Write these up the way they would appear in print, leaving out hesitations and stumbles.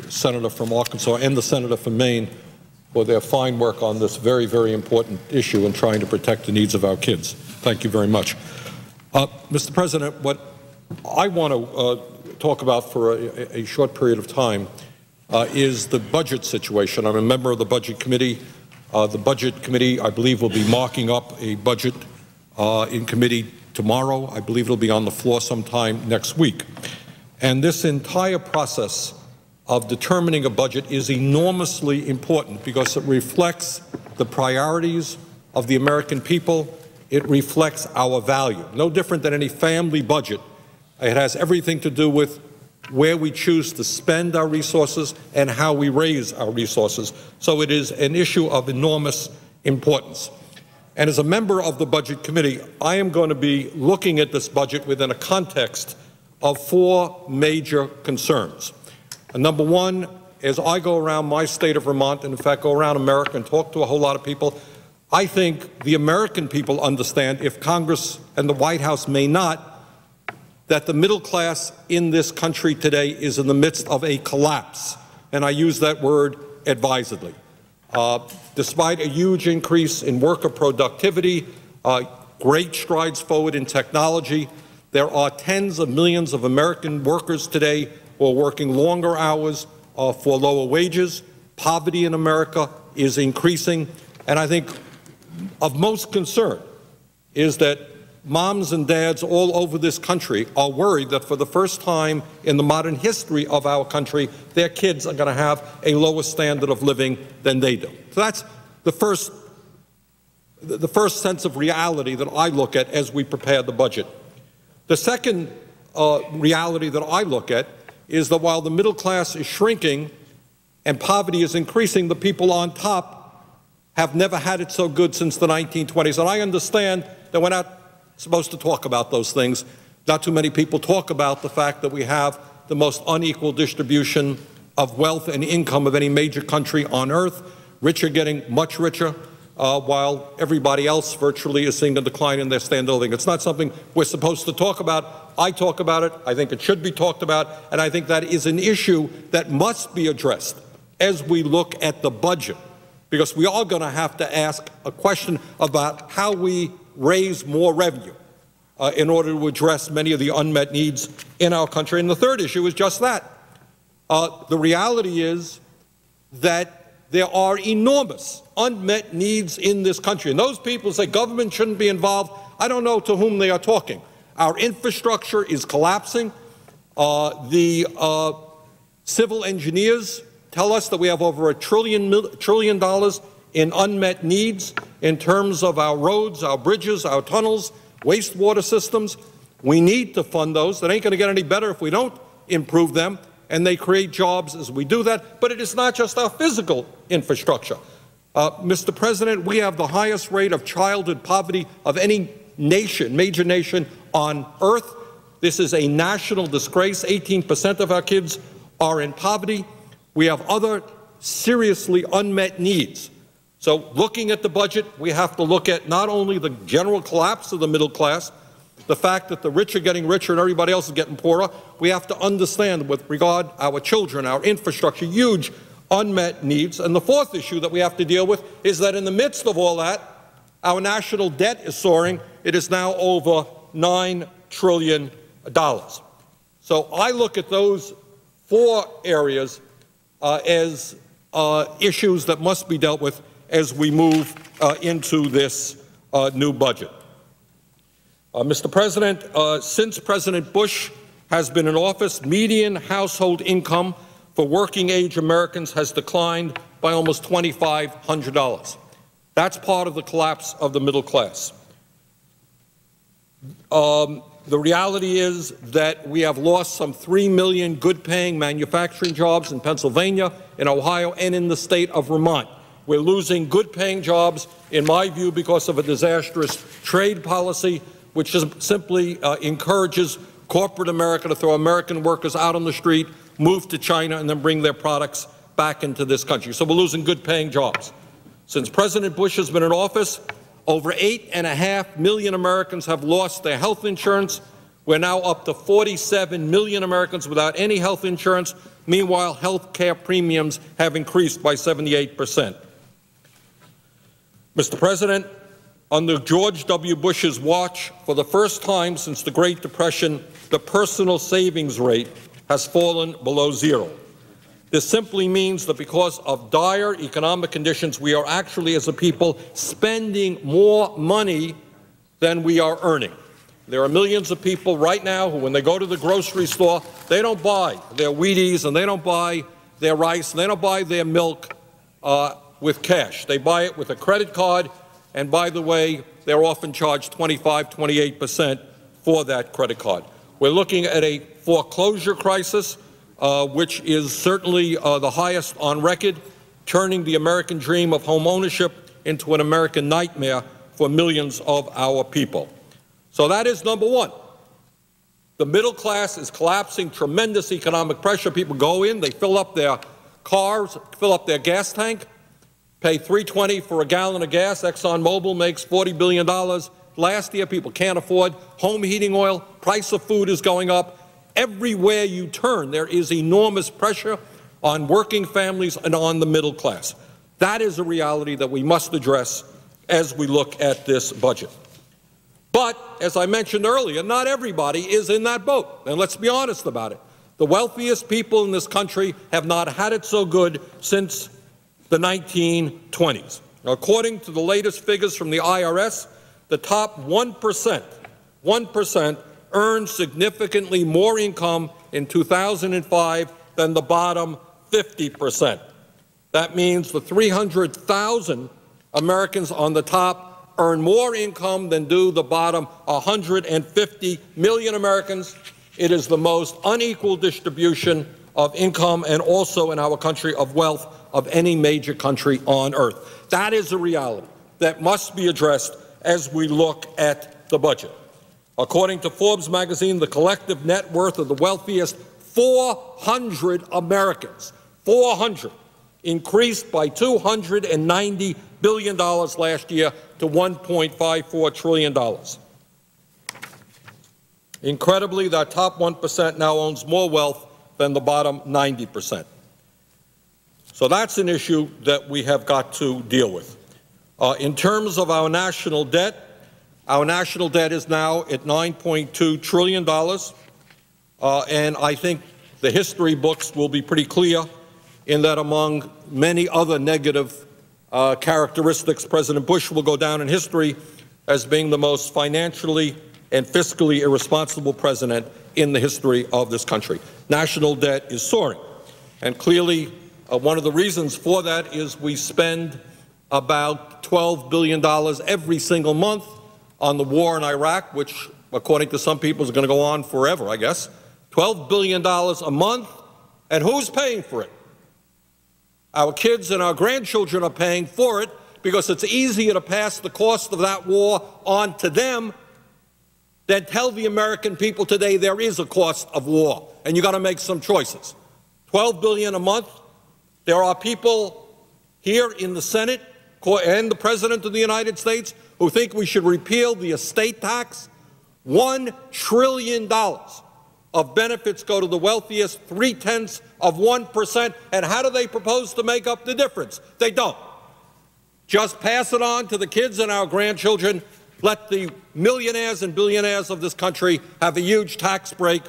Senator from Arkansas and the Senator from Maine for their fine work on this very, very important issue in trying to protect the needs of our kids. Thank you very much. Mr. President, what I want to talk about for a short period of time is the budget situation. I'm a member of the Budget Committee. The Budget Committee, I believe, will be marking up a budget in committee tomorrow. I believe it'll be on the floor sometime next week. And this entire process of determining a budget is enormously important because it reflects the priorities of the American people. It reflects our value. No different than any family budget. It has everything to do with where we choose to spend our resources and how we raise our resources. So it is an issue of enormous importance. And as a member of the Budget Committee, I am going to be looking at this budget within a context of four major concerns. Number one, as I go around my state of Vermont, and in fact go around America and talk to a whole lot of people, I think the American people understand, if Congress and the White House may not, that the middle class in this country today is in the midst of a collapse. And I use that word advisedly. Despite a huge increase in worker productivity, great strides forward in technology, there are tens of millions of American workers today who are working longer hours for lower wages. Poverty in America is increasing. And I think of most concern is that moms and dads all over this country are worried that for the first time in the modern history of our country, their kids are going to have a lower standard of living than they do. So that's the first sense of reality that I look at as we prepare the budget. The second reality that I look at is that while the middle class is shrinking and poverty is increasing, the people on top have never had it so good since the 1920s. And I understand that we're not supposed to talk about those things. Not too many people talk about the fact that we have the most unequal distribution of wealth and income of any major country on earth. Rich are getting much richer, while everybody else virtually is seeing a decline in their standard of living. It's not something we're supposed to talk about. I talk about it. I think it should be talked about. And I think that is an issue that must be addressed as we look at the budget, because we are going to have to ask a question about how we raise more revenue in order to address many of the unmet needs in our country. And the third issue is just that. The reality is that there are enormous unmet needs in this country. And those people say government shouldn't be involved. I don't know to whom they are talking. Our infrastructure is collapsing. The civil engineers tell us that we have over $1 trillion in unmet needs in terms of our roads, our bridges, our tunnels, wastewater systems. We need to fund those. It ain't going to get any better if we don't improve them, and they create jobs as we do that. But it is not just our physical infrastructure. Mr. President, we have the highest rate of childhood poverty of any nation, major nation on earth. This is a national disgrace. 18% of our kids are in poverty. We have other seriously unmet needs. So looking at the budget, we have to look at not only the general collapse of the middle class, the fact that the rich are getting richer and everybody else is getting poorer. We have to understand with regard to our children, our infrastructure, huge unmet needs. And the fourth issue that we have to deal with is that in the midst of all that, our national debt is soaring. It is now over $9 trillion. So I look at those four areas as issues that must be dealt with as we move into this new budget. Mr. President, since President Bush has been in office, median household income for working-age Americans has declined by almost $2,500. That's part of the collapse of the middle class. The reality is that we have lost some 3 million good-paying manufacturing jobs in Pennsylvania, in Ohio, and in the state of Vermont. We're losing good-paying jobs, in my view, because of a disastrous trade policy, which just simply encourages corporate America to throw American workers out on the street, move to China, and then bring their products back into this country. So we're losing good-paying jobs. Since President Bush has been in office, over 8.5 million Americans have lost their health insurance. We're now up to 47 million Americans without any health insurance. Meanwhile, health care premiums have increased by 78%. Mr. President, under George W. Bush's watch, for the first time since the Great Depression, the personal savings rate has fallen below zero. This simply means that because of dire economic conditions, we are actually, as a people, spending more money than we are earning. There are millions of people right now who, when they go to the grocery store, they don't buy their Wheaties and they don't buy their rice and they don't buy their milk with cash. They buy it with a credit card, and by the way, they're often charged 25, 28% for that credit card. We're looking at a foreclosure crisis, which is certainly the highest on record, turning the American dream of home ownership into an American nightmare for millions of our people. So that is number one. The middle class is collapsing, tremendous economic pressure. People go in, they fill up their cars, fill up their gas tank, pay $3.20 for a gallon of gas. ExxonMobil makes $40 billion. Last year, people can't afford home heating oil. Price of food is going up. Everywhere you turn, there is enormous pressure on working families and on the middle class. That is a reality that we must address as we look at this budget. But, as I mentioned earlier, not everybody is in that boat. And let's be honest about it. The wealthiest people in this country have not had it so good since the 1920s. Now, according to the latest figures from the IRS, the top 1% earned significantly more income in 2005 than the bottom 50%. That means the 300,000 Americans on the top earn more income than do the bottom 150 million Americans. It is the most unequal distribution of income and also in our country of wealth of any major country on earth. That is a reality that must be addressed as we look at the budget. According to Forbes magazine, the collective net worth of the wealthiest 400 Americans, 400, increased by $290 billion last year to $1.54 trillion. Incredibly, that top 1% now owns more wealth than the bottom 90%. So that's an issue that we have got to deal with. In terms of our national debt is now at $9.2 trillion, and I think the history books will be pretty clear in that among many other negative characteristics, President Bush will go down in history as being the most financially and fiscally irresponsible president in the history of this country. National debt is soaring, and clearly one of the reasons for that is we spend about $12 billion every single month on the war in Iraq, which, according to some people, is going to go on forever, I guess. $12 billion a month, and who's paying for it? Our kids and our grandchildren are paying for it because it's easier to pass the cost of that war on to them than tell the American people today there is a cost of war, and you've got to make some choices. $12 billion a month. There are people here in the Senate and the President of the United States who think we should repeal the estate tax. $1 trillion of benefits go to the wealthiest, 0.3%. And how do they propose to make up the difference? They don't. Just pass it on to the kids and our grandchildren. Let the millionaires and billionaires of this country have a huge tax break.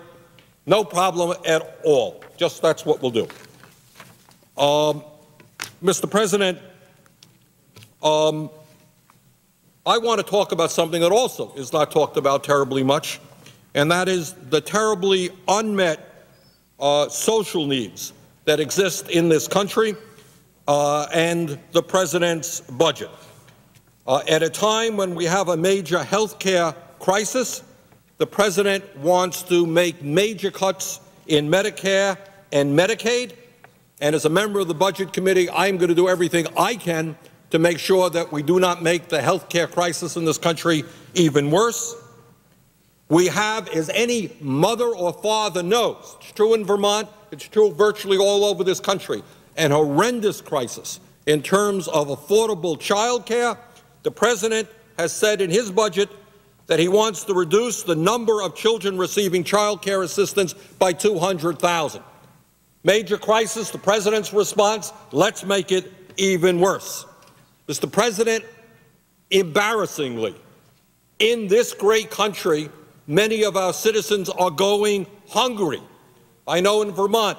No problem at all. Just that's what we'll do. Mr. President, I want to talk about something that also is not talked about terribly much, and that is the terribly unmet social needs that exist in this country and the President's budget. At a time when we have a major health care crisis, the President wants to make major cuts in Medicare and Medicaid. And as a member of the Budget Committee, I'm going to do everything I can to make sure that we do not make the health care crisis in this country even worse. We have, as any mother or father knows, it's true in Vermont, it's true virtually all over this country, an horrendous crisis in terms of affordable child care. The President has said in his budget that he wants to reduce the number of children receiving child care assistance by 200,000. Major crisis, the president's response, let's make it even worse. Mr. President, embarrassingly, in this great country, many of our citizens are going hungry. I know in Vermont,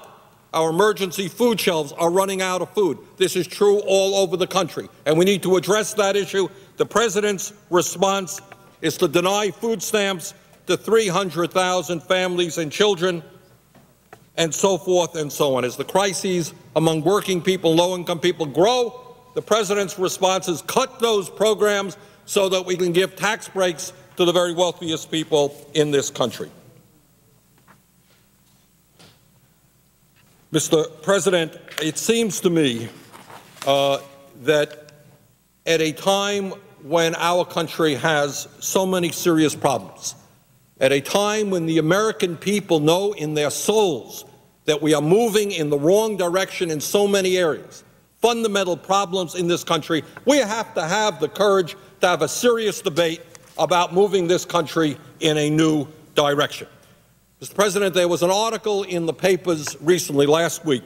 our emergency food shelves are running out of food. This is true all over the country, and we need to address that issue. The president's response is to deny food stamps to 300,000 families and children, and so forth and so on. As the crises among working people, low-income people grow, the president's response is cut those programs so that we can give tax breaks to the very wealthiest people in this country. Mr. President, it seems to me that at a time when our country has so many serious problems, at a time when the American people know in their souls that we are moving in the wrong direction in so many areas, fundamental problems in this country, we have to have the courage to have a serious debate about moving this country in a new direction. Mr. President, there was an article in the papers recently, last week,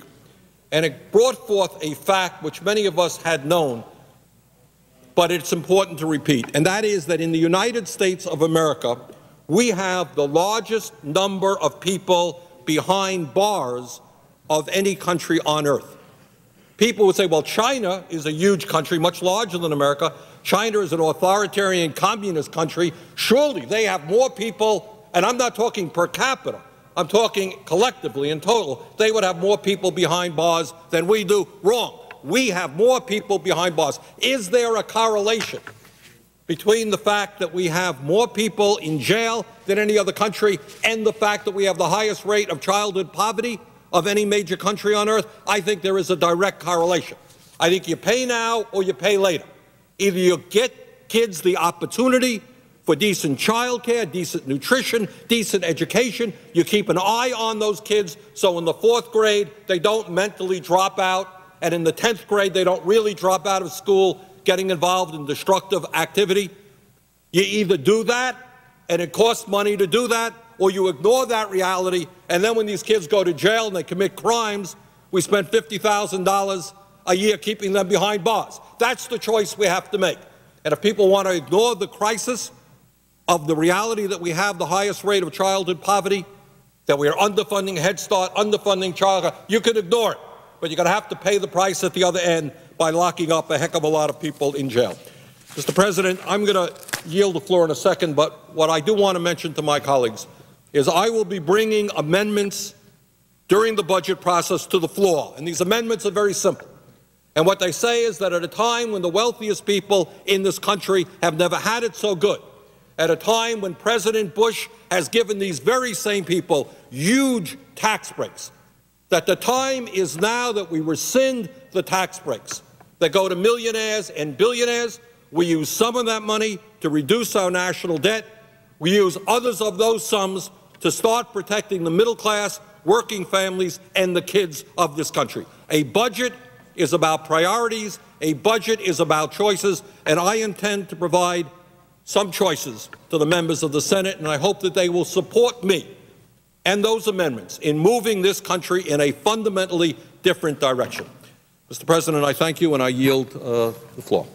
and it brought forth a fact which many of us had known, but it's important to repeat, and that is that in the United States of America, we have the largest number of people behind bars of any country on earth. People would say, well, China is a huge country, much larger than America. China is an authoritarian communist country. Surely they have more people, and I'm not talking per capita, I'm talking collectively in total, they would have more people behind bars than we do. Wrong. We have more people behind bars. Is there a correlation between the fact that we have more people in jail than any other country and the fact that we have the highest rate of childhood poverty of any major country on earth? I think there is a direct correlation. I think you pay now or you pay later. Either you get kids the opportunity for decent child care, decent nutrition, decent education, you keep an eye on those kids so in the 4th grade they don't mentally drop out, and in the 10th grade they don't really drop out of school getting involved in destructive activity. You either do that, and it costs money to do that, or you ignore that reality, and then when these kids go to jail and they commit crimes, we spend $50,000 a year keeping them behind bars. That's the choice we have to make. And if people want to ignore the crisis of the reality that we have the highest rate of childhood poverty, that we are underfunding Head Start, underfunding child care, you can ignore it, but you're going to have to pay the price at the other end by locking up a heck of a lot of people in jail. Mr. President, I'm going to yield the floor in a second, but what I do want to mention to my colleagues is I will be bringing amendments during the budget process to the floor, and these amendments are very simple. And what they say is that at a time when the wealthiest people in this country have never had it so good, at a time when President Bush has given these very same people huge tax breaks, that the time is now that we rescind the tax breaks that go to millionaires and billionaires. We use some of that money to reduce our national debt. We use others of those sums to start protecting the middle class, working families, and the kids of this country. A budget is about priorities. A budget is about choices, and I intend to provide some choices to the members of the Senate, and I hope that they will support me and those amendments in moving this country in a fundamentally different direction. Mr. President, I thank you, and I yield the floor.